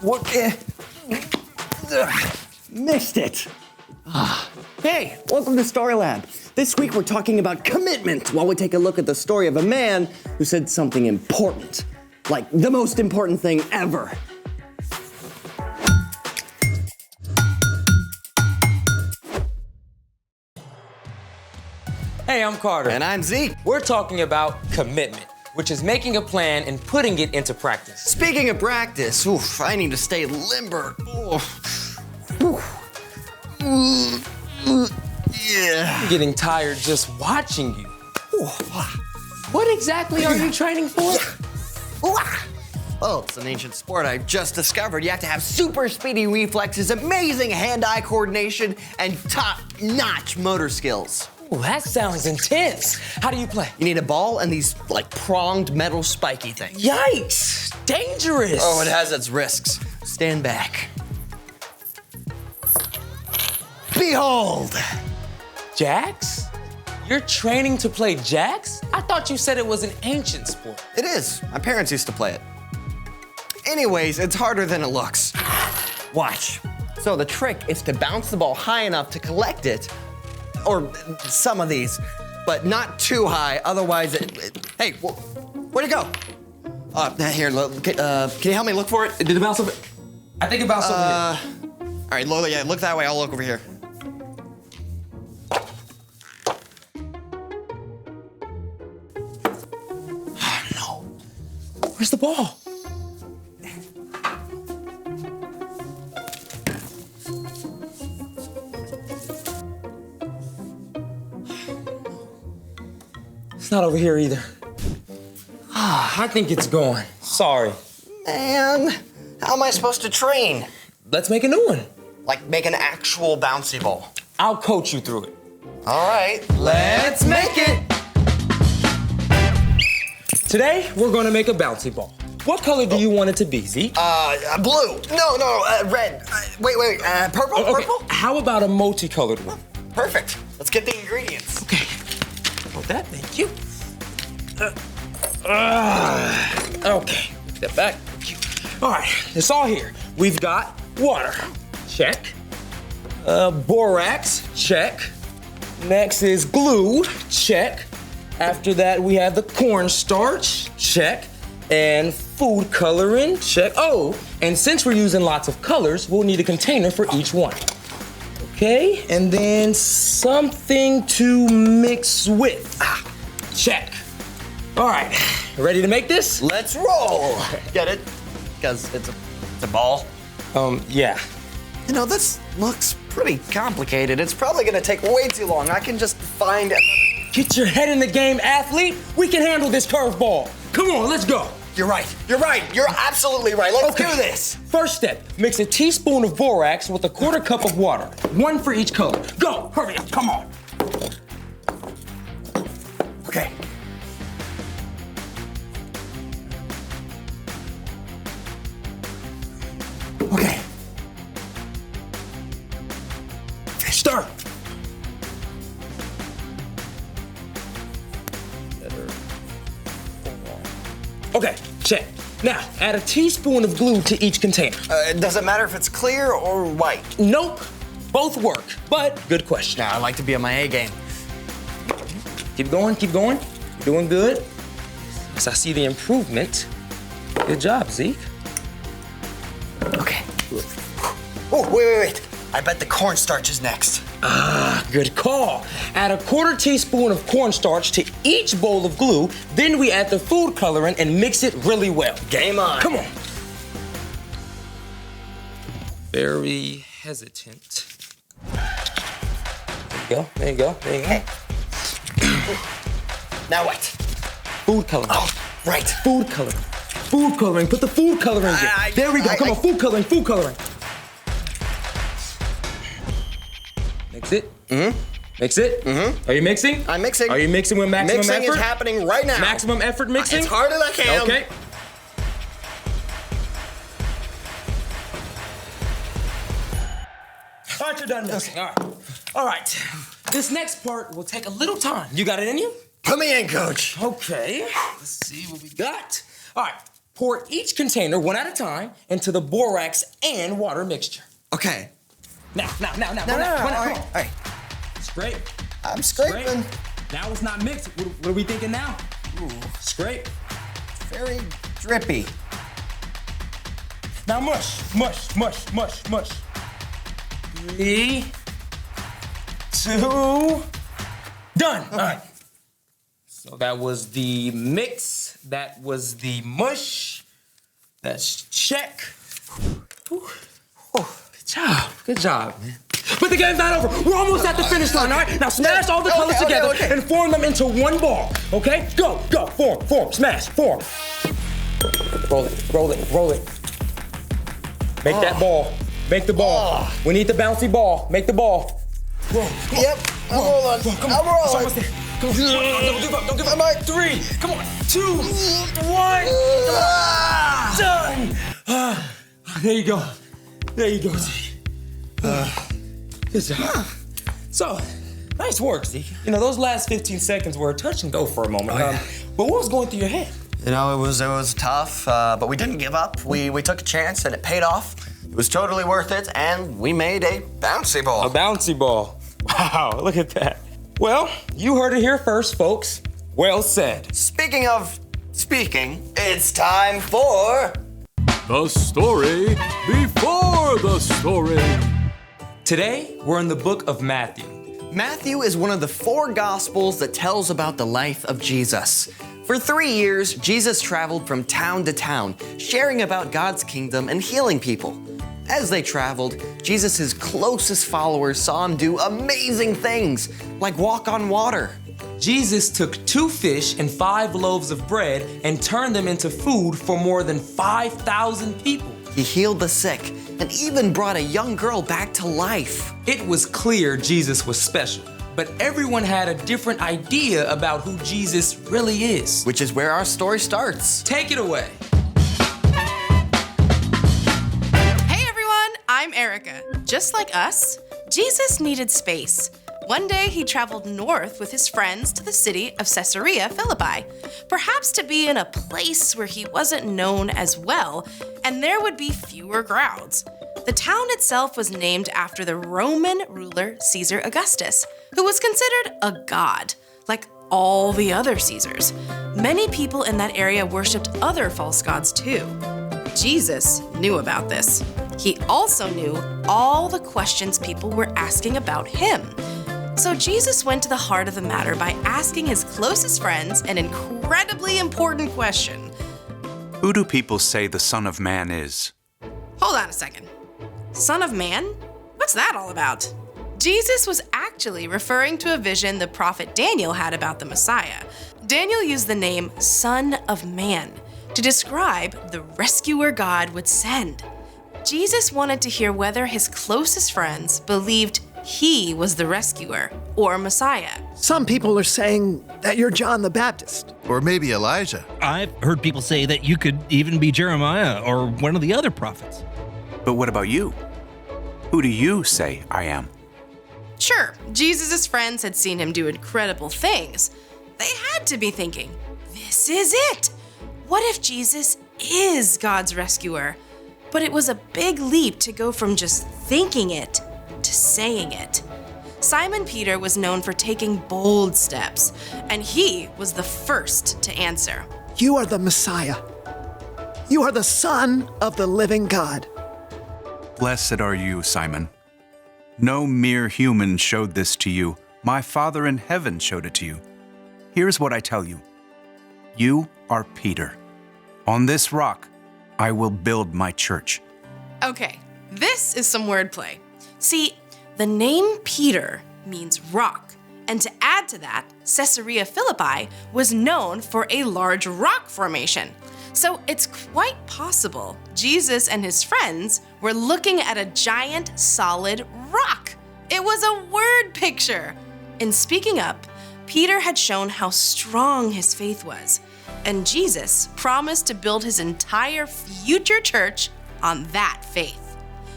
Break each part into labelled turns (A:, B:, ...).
A: What? Missed it. Hey, welcome to Story Lab. This week we're talking about commitment while we take a look at the story of a man who said something important. Like the most important thing ever.
B: Hey, I'm Carter.
A: And I'm Zeke.
B: We're talking about commitment, which is making a plan and putting it into practice.
A: Speaking of practice, I need to stay limber. Yeah.
B: I'm getting tired just watching you. What exactly are you training for?
A: Oh, it's an ancient sport I just discovered. You have to have super speedy reflexes, amazing hand-eye coordination, and top-notch motor skills.
B: Ooh, that sounds intense. How do you play?
A: You need a ball and these, pronged metal spiky things.
B: Yikes! Dangerous!
A: Oh, it has its risks. Stand back. Behold!
B: Jacks? You're training to play jacks? I thought you said it was an ancient sport.
A: It is. My parents used to play it. Anyways, it's harder than it looks. Watch. So the trick is to bounce the ball high enough to collect it, or some of these, but not too high, otherwise hey, where'd it go? Here, can you help me look for it?
B: Did it bounce over? I think it bounced over here.
A: All right, look that way, I'll look over here.
B: Oh, no. Where's the ball? It's not over here either. I think it's gone. Sorry.
A: Man, how am I supposed to train?
B: Let's make a new one.
A: Like make an actual bouncy ball.
B: I'll coach you through it.
A: All right, let's make it.
B: Today, we're gonna make a bouncy ball. What color do you want it to be, Zeke?
A: Blue. No, red. Wait, purple?
B: Okay.
A: Purple?
B: How about a multicolored one?
A: Perfect. Let's get the ingredients.
B: Okay. Hold that, thank you. Okay, step back. Thank you. All right, it's all here. We've got water, check. Borax, check. Next is glue, check. After that, we have the cornstarch, check. And food coloring, check. Oh, and since we're using lots of colors, we'll need a container for each one. Okay, and then something to mix with. Check. All right, ready to make this?
A: Let's roll. Get it? Because it's a ball.
B: Yeah.
A: You know, this looks pretty complicated. It's probably gonna take way too long. I can just find another.
B: Get your head in the game, athlete. We can handle this curveball. Come on, let's go.
A: You're right. You're absolutely right. Let's do this.
B: First step, mix a teaspoon of borax with a quarter cup of water. One for each color. Go, hurry up, come on.
A: Okay. Okay.
B: Start. Okay, check. Now, add a teaspoon of glue to each container.
A: Does it matter if it's clear or white?
B: Nope, both work, but good question.
A: Nah, I like to be on my A game.
B: Keep going. You're doing good. As I see the improvement. Good job, Zeke.
A: Okay. Oh, wait. I bet the cornstarch is next.
B: Good call. Add a quarter teaspoon of cornstarch to each bowl of glue, then we add the food coloring and mix it really well.
A: Game on.
B: Come on. Very hesitant. There you go.
A: Now what?
B: Food coloring.
A: Oh, right.
B: Food coloring. Put the food coloring in. There we go. Come on, food coloring. Mix it. Mm-hmm. Mix it. Mm-hmm. Are you mixing?
A: I'm mixing.
B: Are you mixing with maximum effort?
A: Mixing is happening right now.
B: Maximum effort mixing?
A: As hard as I can.
B: Okay. All right, you're done mixing. All right. This next part will take a little time. You got it in you?
A: Put me in, coach.
B: Okay. Let's see what we got. All right. Pour each container one at a time into the borax and water mixture.
A: Okay.
B: Now.
A: No,
B: Run out,
A: all
B: come on.
A: right, all right.
B: Scrape.
A: I'm scraping.
B: Scrape. Now it's not mixed. What are we thinking now?
A: Ooh,
B: Scrape.
A: very drippy.
B: Now mush. 3, 2, done.
A: Okay.
B: All right. So that was the mix. That was the mush. That's check. Whew. Good job, man. But the game's not over. We're almost at the finish line, all right? Now smash all the colors together and form them into one ball, okay? Go, form, smash, form. Roll it. Make that ball. Make the ball. We need the bouncy ball. Make the ball. Roll.
A: Yep, I'm rolling.
B: Come on.
A: I'm rolling.
B: It's almost there. Come on. Don't give up. Don't give up.
A: I'm at
B: 3. Come on. 2, 1. Done. There you go. Z. Good job. So, nice work, Z. You know, those last 15 seconds were a touch and go for a moment. But what was going through your head?
A: You know, it was tough, but we didn't give up. We took a chance and it paid off. It was totally worth it, and we made a bouncy ball.
B: A bouncy ball. Wow, look at that. Well, you heard it here first, folks. Well said.
A: Speaking of speaking, it's time for...
C: The story before the story.
B: Today, we're in the book of Matthew.
A: Matthew is one of the 4 Gospels that tells about the life of Jesus. For 3 years, Jesus traveled from town to town, sharing about God's kingdom and healing people. As they traveled, Jesus' closest followers saw him do amazing things, like walk on water.
B: Jesus took 2 fish and 5 loaves of bread and turned them into food for more than 5,000 people.
A: He healed the sick and even brought a young girl back to life.
B: It was clear Jesus was special, but everyone had a different idea about who Jesus really is.
A: Which is where our story starts.
B: Take it away.
D: Hey everyone, I'm Erica. Just like us, Jesus needed space. One day he traveled north with his friends to the city of Caesarea Philippi, perhaps to be in a place where he wasn't known as well, and there would be fewer crowds. The town itself was named after the Roman ruler Caesar Augustus, who was considered a god, like all the other Caesars. Many people in that area worshipped other false gods too. Jesus knew about this. He also knew all the questions people were asking about him. So Jesus went to the heart of the matter by asking his closest friends an incredibly important question.
E: Who do people say the Son of Man is?
D: Hold on a second. Son of Man? What's that all about? Jesus was actually referring to a vision the prophet Daniel had about the Messiah. Daniel used the name Son of Man to describe the rescuer God would send. Jesus wanted to hear whether his closest friends believed he was the rescuer or Messiah.
F: Some people are saying that you're John the Baptist.
G: Or maybe Elijah.
H: I've heard people say that you could even be Jeremiah or one of the other prophets.
E: But what about you? Who do you say I am?
D: Sure, Jesus' friends had seen him do incredible things. They had to be thinking, this is it. What if Jesus is God's rescuer? But it was a big leap to go from just thinking it to saying it. Simon Peter was known for taking bold steps, and he was the first to answer.
F: You are the Messiah. You are the Son of the living God.
E: Blessed are you, Simon. No mere human showed this to you. My Father in heaven showed it to you. Here's what I tell you. You are Peter. On this rock, I will build my church.
D: Okay, this is some wordplay. See, the name Peter means rock, and to add to that, Caesarea Philippi was known for a large rock formation. So it's quite possible Jesus and his friends were looking at a giant solid rock. It was a word picture. In speaking up, Peter had shown how strong his faith was, and Jesus promised to build his entire future church on that faith.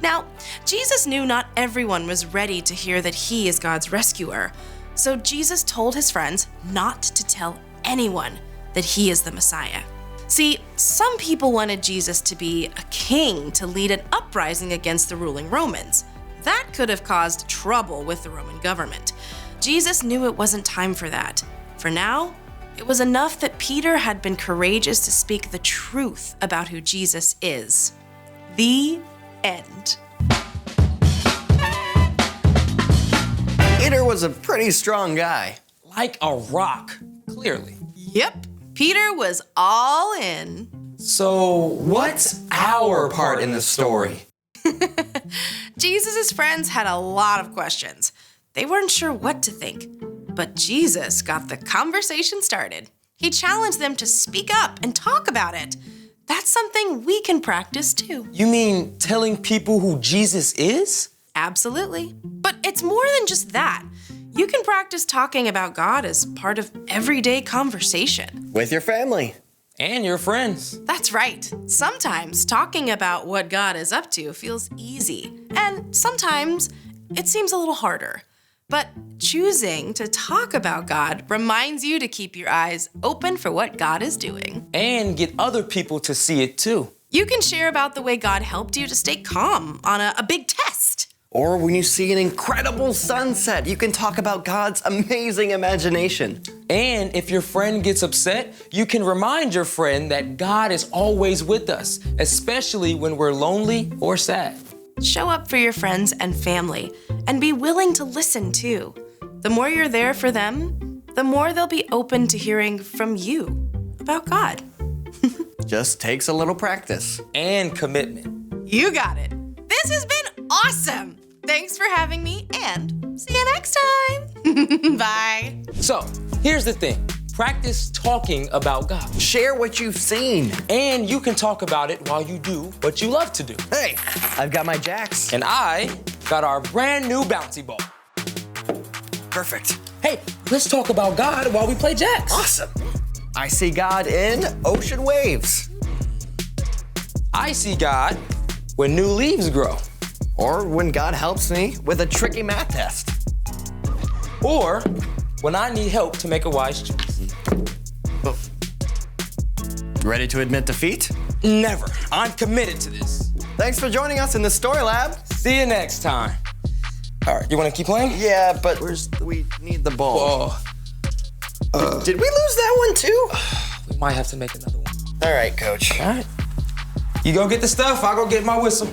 D: Now, Jesus knew not everyone was ready to hear that he is God's rescuer, so Jesus told his friends not to tell anyone that he is the Messiah. See, some people wanted Jesus to be a king to lead an uprising against the ruling Romans. That could have caused trouble with the Roman government. Jesus knew it wasn't time for that. For now, it was enough that Peter had been courageous to speak the truth about who Jesus is. The end.
A: Peter was a pretty strong guy.
B: Like a rock, clearly.
D: Yep, Peter was all in.
B: So, what's our part in the story?
D: Jesus' friends had a lot of questions. They weren't sure what to think. But Jesus got the conversation started. He challenged them to speak up and talk about it. That's something we can practice too.
B: You mean telling people who Jesus is?
D: Absolutely. But it's more than just that. You can practice talking about God as part of everyday conversation.
A: With your family.
B: And your friends.
D: That's right. Sometimes talking about what God is up to feels easy, and sometimes it seems a little harder. But choosing to talk about God reminds you to keep your eyes open for what God is doing.
B: And get other people to see it too.
D: You can share about the way God helped you to stay calm on a big test.
A: Or when you see an incredible sunset, you can talk about God's amazing imagination.
B: And if your friend gets upset, you can remind your friend that God is always with us, especially when we're lonely or sad.
D: Show up for your friends and family, and be willing to listen too. The more you're there for them, the more they'll be open to hearing from you about God.
A: Just takes a little practice.
B: And commitment.
D: You got it. This has been awesome. Thanks for having me, and see you next time. Bye.
B: So, here's the thing. Practice talking about God.
A: Share what you've seen.
B: And you can talk about it while you do what you love to do.
A: Hey, I've got my jacks.
B: And I got our brand new bouncy ball.
A: Perfect.
B: Hey, let's talk about God while we play jacks.
A: Awesome. I see God in ocean waves.
B: I see God when new leaves grow.
A: Or when God helps me with a tricky math test.
B: Or when I need help to make a wise choice.
A: Ready to admit defeat?
B: Never. I'm committed to this.
A: Thanks for joining us in the Story Lab.
B: See you next time. All right, you want to keep playing?
A: Yeah, but we need the ball. Did we lose that one too?
B: We might have to make another one.
A: All right, coach.
B: All right. You go get the stuff, I'll go get my whistle.